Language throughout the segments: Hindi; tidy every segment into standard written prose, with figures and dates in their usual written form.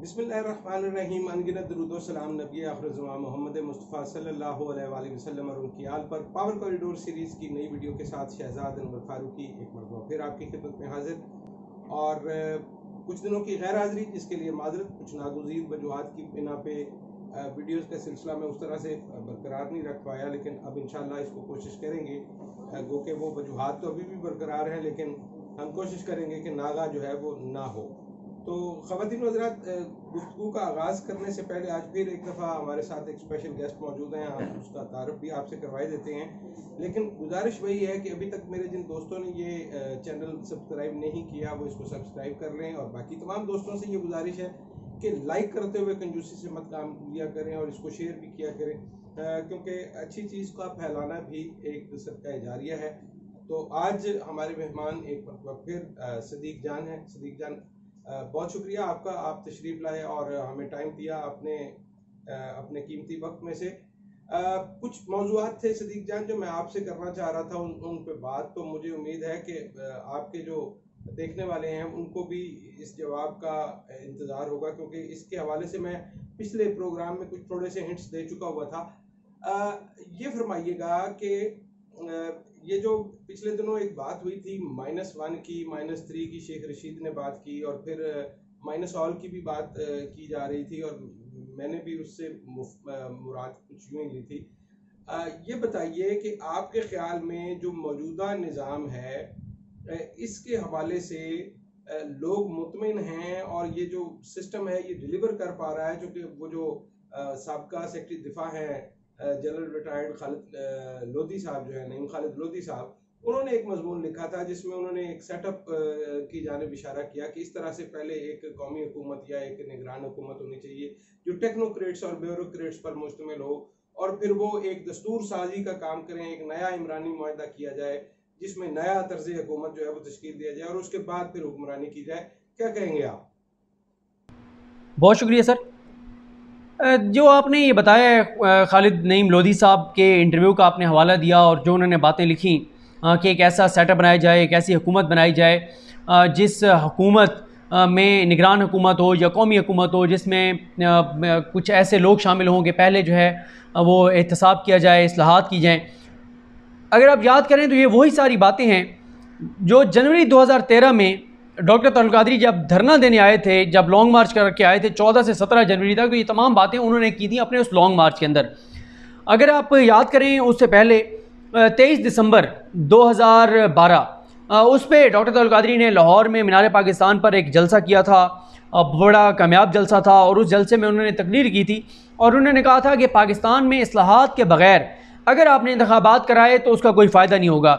बिस्मिल्लाहिर्रहमानिर्रहीम। अनगिनत दुरूद व सलाम नबी आखिर मोहम्मद मुस्तफ़ा सल्लल्लाहु अलैहि वसल्लम और उनकी आल पर। पावर कॉरिडोर सीरीज़ की नई वीडियो के साथ शहजाद अनवर फारूकी एक मरतबा फिर आपकी खिदमत में हाजिर। और कुछ दिनों की गैर हाज़िरी जिसके लिए माजरत, कुछ नागुज़ीर वजूहात की बिना पे वीडियोज़ का सिलसिला मैं उस तरह से बरकरार नहीं रख पाया, लेकिन अब इंशाल्लाह इसको कोशिश करेंगे। गो के वो वजूहात तो अभी भी बरकरार हैं, लेकिन हम कोशिश करेंगे कि नागा जो है वो ना हो। तो ख़वातीन व हज़रात, गुफ्तगू का आगाज़ करने से पहले आज फिर एक दफ़ा हमारे साथ एक स्पेशल गेस्ट मौजूद हैं। हम उसका तारुफ भी आपसे करवाए देते हैं, लेकिन गुजारिश वही है कि अभी तक मेरे जिन दोस्तों ने ये चैनल सब्सक्राइब नहीं किया वो इसको सब्सक्राइब कर लें, और बाकी तमाम दोस्तों से ये गुजारिश है कि लाइक करते हुए कंजूसी से मत काम लिया करें और इसको शेयर भी किया करें, क्योंकि अच्छी चीज़ का फैलाना भी एक सदका जारिया है। तो आज हमारे मेहमान एक बार फिर सदीक जान हैं। सदीक जान, बहुत शुक्रिया आपका, आप तशरीफ़ लाए और हमें टाइम दिया आपने अपने कीमती वक्त में से। कुछ मौज़ूआत थे सदीक जान जो मैं आपसे करना चाह रहा था, उन पे बात तो मुझे उम्मीद है कि आपके जो देखने वाले हैं उनको भी इस जवाब का इंतज़ार होगा, क्योंकि इसके हवाले से मैं पिछले प्रोग्राम में कुछ थोड़े से हिंट्स दे चुका हुआ था। ये फरमाइएगा कि ये जो पिछले दिनों एक बात हुई थी -1 की, -3 की शेख रशीद ने बात की, और फिर -all की भी बात की जा रही थी, और मैंने भी उससे मुराद कुछ यूँ ही ली थी। ये बताइए कि आपके ख्याल में जो मौजूदा निज़ाम है इसके हवाले से लोग मुतमिन हैं, और ये जो सिस्टम है ये डिलीवर कर पा रहा है? क्योंकि वो जो साबका सेक्रेटरी दिफा हैं जनरल रिटायर्ड खालिद लोधी साहब जो है, नईम खालिद लोधी साहब, उन्होंने एक मजमून लिखा था जिसमें उन्होंने एक सेटअप की जानिब इशारा किया कि इस तरह से पहले एक कौमी हुकूमत या एक निगरान हुकूमत होनी चाहिए जो टेक्नोक्रेट्स और ब्यूरोक्रेट्स पर मुश्तमिल हो, और फिर वो एक दस्तूर साजी का काम करें, एक नया इमरानी मुआहदा किया जाए जिसमें नया तर्ज हुकूमत जो है वो तश्कील दिया जाए, और उसके बाद फिर हुक्मरानी की जाए। क्या कहेंगे आप? बहुत शुक्रिया सर। जो आपने ये बताया खालिद नईम लोधी साहब के इंटरव्यू का आपने हवाला दिया, और जो उन्होंने बातें लिखी कि एक ऐसा सेटअप बनाया जाए, एक ऐसी हुकूमत बनाई जाए जिस हुकूमत में निगरान हुकूमत हो या कौमी हुकूमत हो, जिसमें कुछ ऐसे लोग शामिल हों कि पहले जो है वो एहतसाब किया जाए, इस्लाहात की जाएँ। अगर आप याद करें तो ये वही सारी बातें हैं जो जनवरी 2013 में डॉक्टर तौल कादरी जब धरना देने आए थे, जब लॉन्ग मार्च करके आए थे 14 से 17 जनवरी तक, तो ये तमाम बातें उन्होंने की थी अपने उस लॉन्ग मार्च के अंदर। अगर आप याद करें उससे पहले 23 दिसंबर 2012 उस पर डॉक्टर तौल कादरी ने लाहौर में मीनार पाकिस्तान पर एक जलसा किया था, बड़ा कामयाब जलसा था, और उस जलसे में उन्होंने तकरीर की थी और उन्होंने कहा था कि पाकिस्तान में इस्लाहात के बग़ैर अगर आपने इंतखाबात कराए तो उसका कोई फ़ायदा नहीं होगा।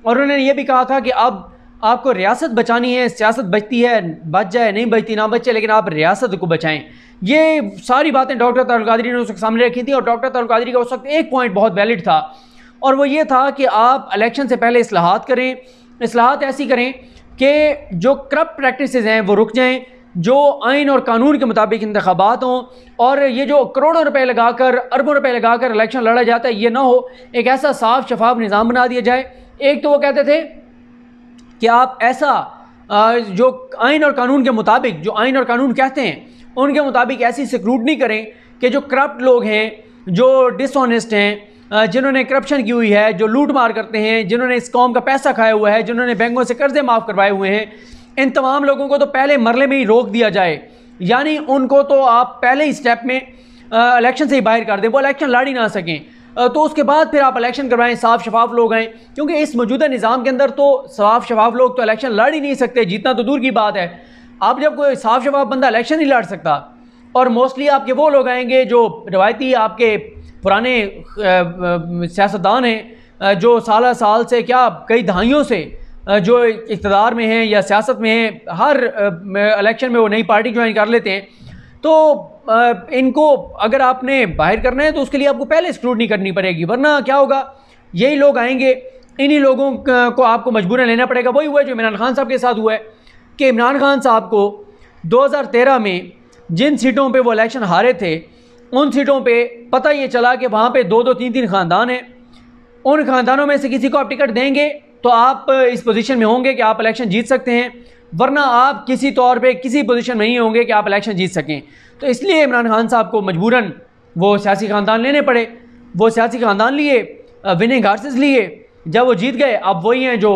और उन्होंने ये भी कहा था कि अब आपको रियासत बचानी है, सियासत बचती है, बच जाए, नहीं बचती ना बचे, लेकिन आप रियासत को बचाएं। ये सारी बातें डॉक्टर तौल कादरी ने उस वक्त सामने रखी थी, और डॉक्टर तौल कादरी का उस वक्त एक पॉइंट बहुत वैलिड था, और वो ये था कि आप इलेक्शन से पहले इस्लाहात करें, इस्लाहात ऐसी करें कि जो करप्ट प्रैक्टिसेस हैं वो रुक जाएँ, जो आइन और कानून के मुताबिक इंतखाबात हों, और ये जो करोड़ों रुपए लगाकर, अरबों रुपए लगाकर इलेक्शन लड़ा जाता है ये ना हो, एक ऐसा साफ शफाफ निज़ाम बना दिया जाए। एक तो वो कहते थे कि आप ऐसा जो आइन और कानून के मुताबिक, जो आइन और कानून कहते हैं उनके मुताबिक ऐसी सिक्रूटनी करें कि जो करप्ट लोग हैं, जो डिसऑनेस्ट हैं, जिन्होंने करप्शन की हुई है, जो लूट मार करते हैं, जिन्होंने इस कौम का पैसा खाया हुआ है, जिन्होंने बैंकों से कर्जे माफ़ करवाए हुए हैं, इन तमाम लोगों को तो पहले मरले में ही रोक दिया जाए। यानी उनको तो आप पहले ही स्टेप में इलेक्शन से ही बाहर कर दें, वो इलेक्शन लड़ ही ना सकें, तो उसके बाद फिर आप इलेक्शन करवाएं, साफ शफाफ लोग आएँ, क्योंकि इस मौजूदा निज़ाम के अंदर तो साफ शफाफ लोग तो इलेक्शन लड़ ही नहीं सकते, जीतना तो दूर की बात है। आप जब कोई साफ शफाफ बंदा इलेक्शन नहीं लड़ सकता, और मोस्टली आपके वो लोग आएंगे जो रवायती आपके पुराने सियासतदान हैं, जो साल से क्या कई दहाइयों से जो इक़्तिदार में हैं या सियासत में हैं, हर इलेक्शन में वो नई पार्टी ज्वाइन कर लेते हैं। तो इनको अगर आपने बाहर करना है तो उसके लिए आपको पहले स्क्रूटनी करनी पड़ेगी, वरना क्या होगा, यही लोग आएंगे, इन्हीं लोगों को आपको मजबूरन लेना पड़ेगा। वही हुआ जो इमरान खान साहब के साथ हुआ है कि इमरान खान साहब को 2013 में जिन सीटों पे वो इलेक्शन हारे थे, उन सीटों पे पता ये चला कि वहाँ पे 2-2, 3-3 ख़ानदान हैं, उन ख़ानदानों में से किसी को आप टिकट देंगे तो आप इस पोजीशन में होंगे कि आप इलेक्शन जीत सकते हैं। वरना आप किसी तौर पे किसी पोजीशन में नहीं होंगे कि आप इलेक्शन जीत सकें। तो इसलिए इमरान खान साहब को मजबूरन वो सियासी ख़ानदान लेने पड़े। वो सियासी ख़ानदान लिए, विनिंग हार्सेस लिए, जब वो जीत गए अब वही हैं जो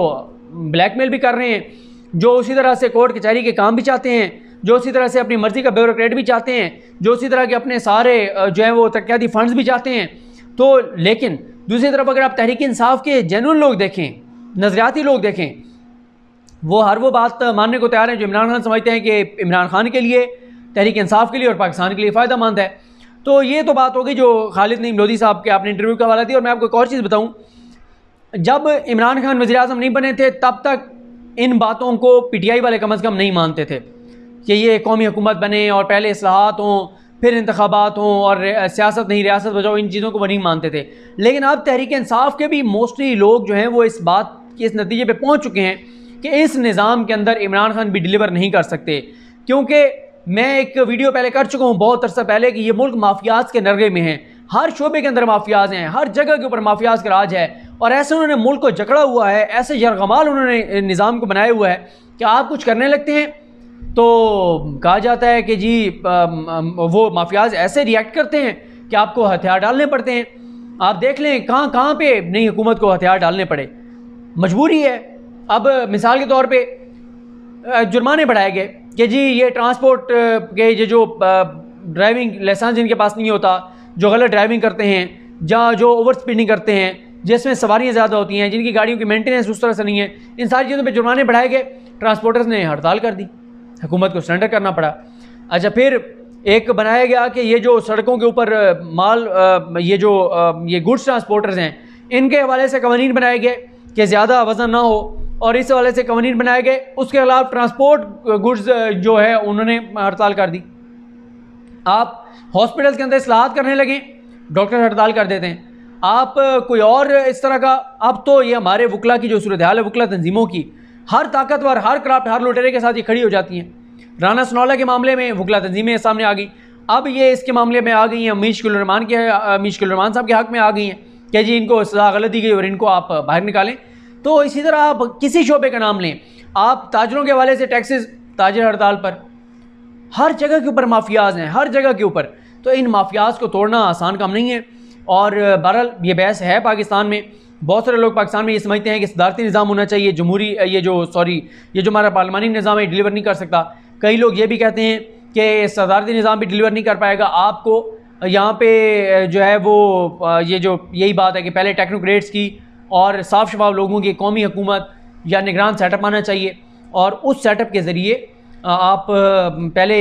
ब्लैकमेल भी कर रहे हैं, जो उसी तरह से कोर्ट कचहरी के काम भी चाहते हैं, जो उसी तरह से अपनी मर्ज़ी का ब्यूरोक्रेट भी चाहते हैं, जो उसी तरह के अपने सारे जो है वो तरक्याती फ़ंड्स भी चाहते हैं। तो लेकिन दूसरी तरफ अगर आप तहरीक इंसाफ के जेन्युइन लोग देखें, नज़रियाती लोग देखें, वो हर वो बात मानने को तैयार हैं जो इमरान खान समझते हैं कि इमरान खान के लिए, तहरीक इंसाफ के लिए और पाकिस्तान के लिए फ़ायदा मंद है। तो ये तो बात होगी जो खालिद नईम लोधी साहब के आपने इंटरव्यू का हवाला दिया। और मैं आपको एक और चीज़ बताऊँ, जब इमरान खान वज़ीर आज़म नहीं बने थे तब तक इन बातों को PTI वाले कम अज़ कम नहीं मानते थे कि ये कौमी हुकूमत बने और पहले इस्लाहात हों, फिर इंतखाबात हों और सियासत नहीं रियासत बचाओ, इन चीज़ों को वो नहीं मानते थे। लेकिन अब तहरीक इंसाफ के भी मोस्टली लोग जो हैं वो इस बात के इस नतीजे पे पहुंच चुके हैं कि इस निज़ाम के अंदर इमरान खान भी डिलीवर नहीं कर सकते। क्योंकि मैं एक वीडियो पहले कर चुका हूँ बहुत अरसा पहले कि ये मुल्क माफियाज के नरगे में है, हर शोबे के अंदर माफियाज हैं, हर जगह के ऊपर माफियाज का राज है। और ऐसे उन्होंने मुल्क को जकड़ा हुआ है, ऐसे यरगमाल उन्होंने निज़ाम को बनाया हुआ है कि आप कुछ करने लगते हैं तो कहा जाता है कि जी वो माफियाज ऐसे रिएक्ट करते हैं कि आपको हथियार डालने पड़ते हैं। आप देख लें कहाँ कहाँ पे नई हुकूमत को हथियार डालने पड़े, मजबूरी है। अब मिसाल के तौर पे जुर्माने बढ़ाए गए कि जी ये ट्रांसपोर्ट के ये जो ड्राइविंग लाइसेंस जिनके पास नहीं होता, जो गलत ड्राइविंग करते हैं, जहाँ जो ओवर स्पीडिंग करते हैं, जिसमें सवारियाँ ज़्यादा होती हैं, जिनकी गाड़ियों की मेंटेनेंस उस तरह से नहीं है, इन सारी चीज़ों पे जुर्माने बढ़ाए गए। ट्रांसपोर्टर्स ने हड़ताल कर दी, हुकूमत को सरेंडर करना पड़ा। अच्छा, फिर एक बनाया गया कि ये जो सड़कों के ऊपर माल ये गुड्स ट्रांसपोर्टर्स हैं, इनके हवाले से कवानीन बनाए गए कि ज़्यादा वज़न ना हो, और इस हवाले से कवानीन बनाए गए। उसके खिलाफ ट्रांसपोर्ट गुड्स जो है उन्होंने हड़ताल कर दी। आप हॉस्पिटल्स के अंदर इस्लाहात करने लगे, डॉक्टर हड़ताल कर देते हैं। आप कोई और इस तरह का, अब तो ये हमारे वकला की जो सूरत हाल है, वकला तंजीमों की, हर ताकतवर, हर क्राफ्ट, हर लुटेरे के साथ ये खड़ी हो जाती हैं। राना सनौला के मामले में वकला तंजीमें सामने आ गई, अब ये इसके मामले में आ गई हैं, मीशकुल रहमान साहब के हक़ में आ गई हैं कि जी इनको सज़ा गलत दी गई और इनको आप बाहर निकालें। तो इसी तरह आप किसी शोबे का नाम लें, आप ताजरों के हवाले से टैक्सेस, ताजर हड़ताल पर, हर जगह के ऊपर माफियाज हैं, हर जगह के ऊपर। तो इन माफियाज को तोड़ना आसान काम नहीं है। और बहरहाल ये बहस है पाकिस्तान में, बहुत सारे लोग पाकिस्तान में ये समझते हैं कि सदारती निज़ाम होना चाहिए, जमहूरी ये जो हमारा पार्लिमानी निज़ाम है डिलीवर नहीं कर सकता। कई लोग ये भी कहते हैं कि सदारती निज़ाम भी डिलीवर नहीं कर पाएगा। आपको यहाँ पे जो है वो यही बात है कि पहले टेक्नोक्रेट्स की और साफ शफाफ लोगों की कौमी हुकूमत या निगरान सेटअप आना चाहिए, और उस सेटअप के ज़रिए आप पहले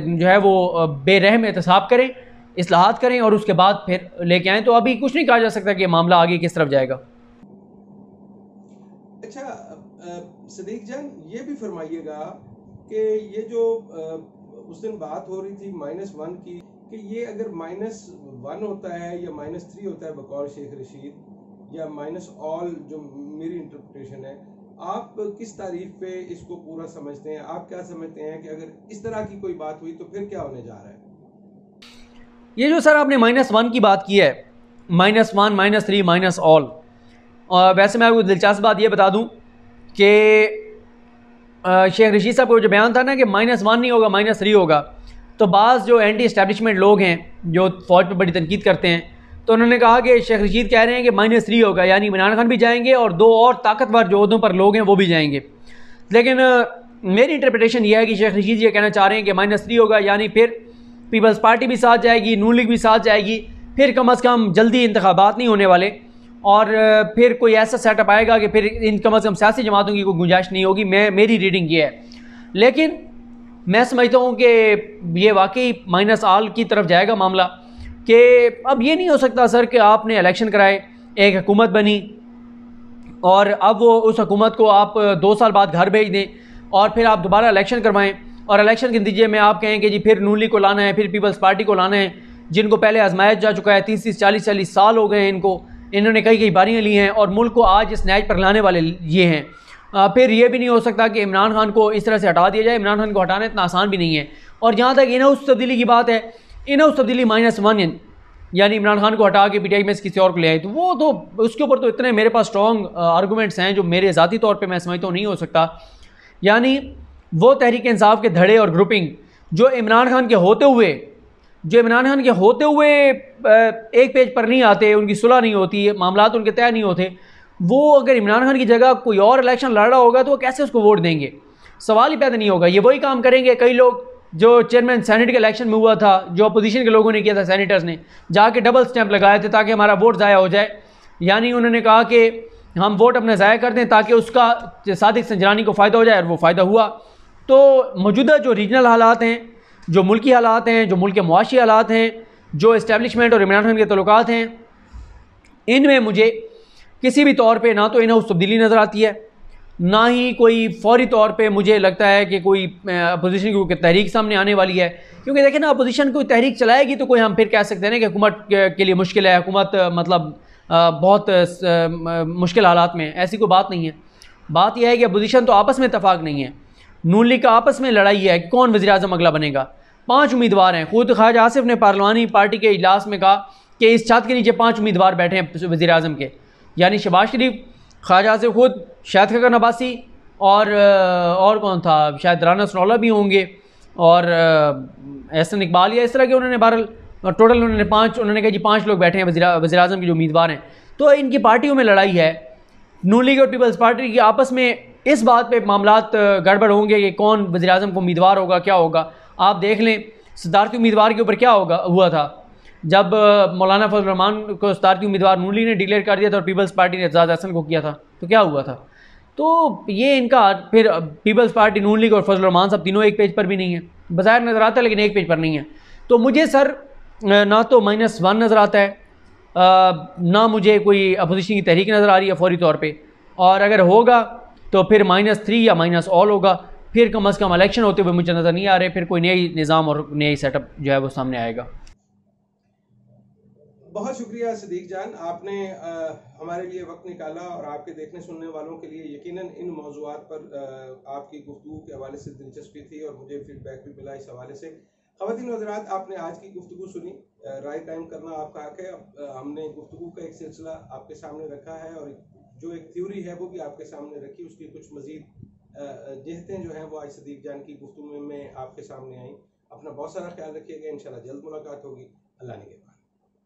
जो है वो बेरहम एहतसाब करें, इस्लाहात करें और उसके बाद फिर लेके आएँ। तो अभी कुछ नहीं कहा जा सकता कि मामला आगे किस तरफ जाएगा। अच्छा सदीक जान, ये भी फरमाइएगा कि ये जो उस दिन बात हो रही थी -1 की, कि ये अगर -1 होता है या -3 होता है बकौल शेख रशीद, या -all जो मेरी इंटरप्रिटेशन है, आप किस तारीफ पे इसको पूरा समझते हैं? आप क्या समझते हैं कि अगर इस तरह की कोई बात हुई तो फिर क्या होने जा रहा है? ये जो सर आपने -1 की बात की है, -1, -3, -all, और वैसे मैं आपको दिलचस्प बात ये बता दूं कि शेख रशीद साहब को जो बयान था ना कि -1 नहीं होगा -3 होगा, तो बाज़ जो एंटी इस्टेब्लिशमेंट लोग हैं जो फ़ौज पर बड़ी तनकीद करते हैं, तो उन्होंने कहा कि शेख रशीद कह रहे हैं कि -3 होगा, यानी इमरान खान भी जाएंगे और 2 और ताकतवर जो ओहदों पर लोग हैं वो भी जाएंगे। लेकिन मेरी इंटरप्रिटेशन ये है कि शेख रशीद ये कहना चाह रहे हैं कि -3 होगा, यानी फिर पीपल्स पार्टी भी साथ जाएगी, नून लीग भी साथ जाएगी, फिर कम अज़ कम जल्दी इंतखाबात नहीं होने वाले, और फिर कोई ऐसा सेटअप आएगा कि फिर इन कम अज़ कम सियासी जमातों की कोई गुंजाइश नहीं होगी। मेरी रीडिंग ये है। लेकिन मैं समझता हूँ कि ये वाकई -all की तरफ जाएगा मामला, कि अब ये नहीं हो सकता सर कि आपने इलेक्शन कराए, एक हुकूमत बनी और अब वो उस हुकूमत को आप 2 साल बाद घर भेज दें और फिर आप दोबारा इलेक्शन करवाएं, और इलेक्शन के नतीजे में आप कहें कि जी फिर नून लीग को लाना है, फिर पीपल्स पार्टी को लाना है, जिनको पहले आजमाया जा चुका है, 30-30, 40-40 साल हो गए हैं इनको, इन्होंने कई बारियाँ ली हैं और मुल्क को आज इस नैज पर लाने वाले ये हैं। फिर ये भी नहीं हो सकता कि इमरान खान को इस तरह से हटा दिया जाए। इमरान खान को हटाना इतना आसान भी नहीं है। और जहाँ तक इन हाउस तब्दीली की बात है, इन हाउस तब्दीली -1 यानी इमरान खान को हटा के PTI में किसी और को ले आए, तो वो तो उसके ऊपर तो इतने मेरे पास स्ट्रॉन्ग आर्गूमेंट्स हैं जो मेरे ज़ाती तौर पे मैं समझता हूँ नहीं हो सकता। यानी वो तहरीक इंसाफ के धड़े और ग्रुपिंग जो इमरान खान के होते हुए एक पेज पर नहीं आते, उनकी सुलह नहीं होती, मामलात उनके तय नहीं होते, वो अगर इमरान खान की जगह कोई और इलेक्शन लड़ रहा होगा तो वो कैसे उसको वोट देंगे? सवाल ही पैदा नहीं होगा। ये वही काम करेंगे कई लोग जो चेयरमैन सेनेट के इलेक्शन में हुआ था, जो अपोजिशन के लोगों ने किया था, सेनेटर्स ने जाके डबल स्टैंप लगाए थे ताकि हमारा वोट ज़ाया हो जाए। यानी उन्होंने कहा कि हम वोट अपना ज़ाया कर दें ताकि उसका सादिक संजरानी को फ़ायदा हो जाए, और वो फ़ायदा हुआ। तो मौजूदा जो रीजनल हालात हैं, जो मुल्की हालात हैं, जो मुल्क के मुआशी हालात हैं, जो इस्टेब्लिशमेंट और इमरान खान के तल्लुकात हैं, इनमें मुझे किसी भी तौर पे ना तो इन हाउस तब्दीली नज़र आती है, ना ही कोई फौरी तौर पे मुझे लगता है कि कोई अपोजिशन की कोई तहरीक सामने आने वाली है। क्योंकि देखें ना, अपोजिशन कोई तहरीक चलाएगी तो कोई हम फिर कह सकते हैं ना कि हुकूमत के लिए मुश्किल है, हुकूमत मतलब बहुत मुश्किल हालात में। ऐसी कोई बात नहीं है। बात यह है कि अपोजिशन तो आपस में इत्तफाक नहीं है। नून लीग का आपस में लड़ाई है कि कौन वज़ीर आज़म अगला बनेगा। 5 उम्मीदवार हैं। खुद ख्वाजा आसिफ ने पार्लिमानी पार्टी के इजलास में कहा कि इस छत के नीचे 5 उम्मीदवार बैठे हैं वज़ीर आज़म के, यानी शहबाज शरीफ, ख्वाजा आसिफ खुद, शाहिद खकर नबासी और कौन था, शायद राना सनौला भी होंगे, और एहसन इकबाल, या इस तरह के उन्होंने बहरहाल टोटल उन्होंने कहा जी 5 लोग बैठे हैं वज़ीर आज़म के जो उम्मीदवार हैं। तो इनकी पार्टियों में लड़ाई है। नून लीग और पीपल्स पार्टी की आपस में इस बात पे मामलात गड़बड़ होंगे कि कौन वज़ीर आज़म को उम्मीदवार होगा, क्या होगा। आप देख लें सदारती उम्मीदवार के ऊपर क्या हुआ था जब मौलाना फजल रहमान को सदारती उम्मीदवार नून लीग ने डिक्लेयर कर दिया था और पीपल्स पार्टी ने एजाज़ हसन को किया था, तो क्या हुआ था। तो ये इनका फिर पीपल्स पार्टी, नून लीग और फजल रहमान सब तीनों एक पेज पर भी नहीं है, बज़ाहिर नज़र आता है लेकिन एक पेज पर नहीं है। तो मुझे सर ना तो -1 नज़र आता है, ना मुझे कोई अपोजिशन की तहरीक नज़र आ रही है फौरी तौर पर, और अगर होगा तो फिर -3 या -ऑल होगा। फिर कम अज़ कम इलेक्शन होते हुए मुझे नज़र नहीं आ रहे, फिर कोई नई निज़ाम और नई सेटअप जो है वो सामने आएगा। बहुत शुक्रिया सदीक जान, आपने हमारे लिए वक्त निकाला, और आपके देखने सुनने वालों के लिए यकीनन इन मौज़ूआत पर आपकी गुफ्तगू के हवाले से दिलचस्पी थी और मुझे फीडबैक भी मिला इस हवाले से। ख़वातीन व हज़रात, आपने आज की गुफ्तगू सुनी, राय कायम करना आपका हक है। हमने गुफ्तगू का एक सिलसिला आपके सामने रखा है और जो एक थ्योरी है वो भी आपके सामने रखी, उसकी कुछ मज़ीद जिहतें जो हैं वो आज सदीक जान की गुफ्तगू में आपके सामने आई। अपना बहुत सारा ख्याल रखिएगा, इंशाल्लाह जल्द मुलाकात होगी। अल्लाह ने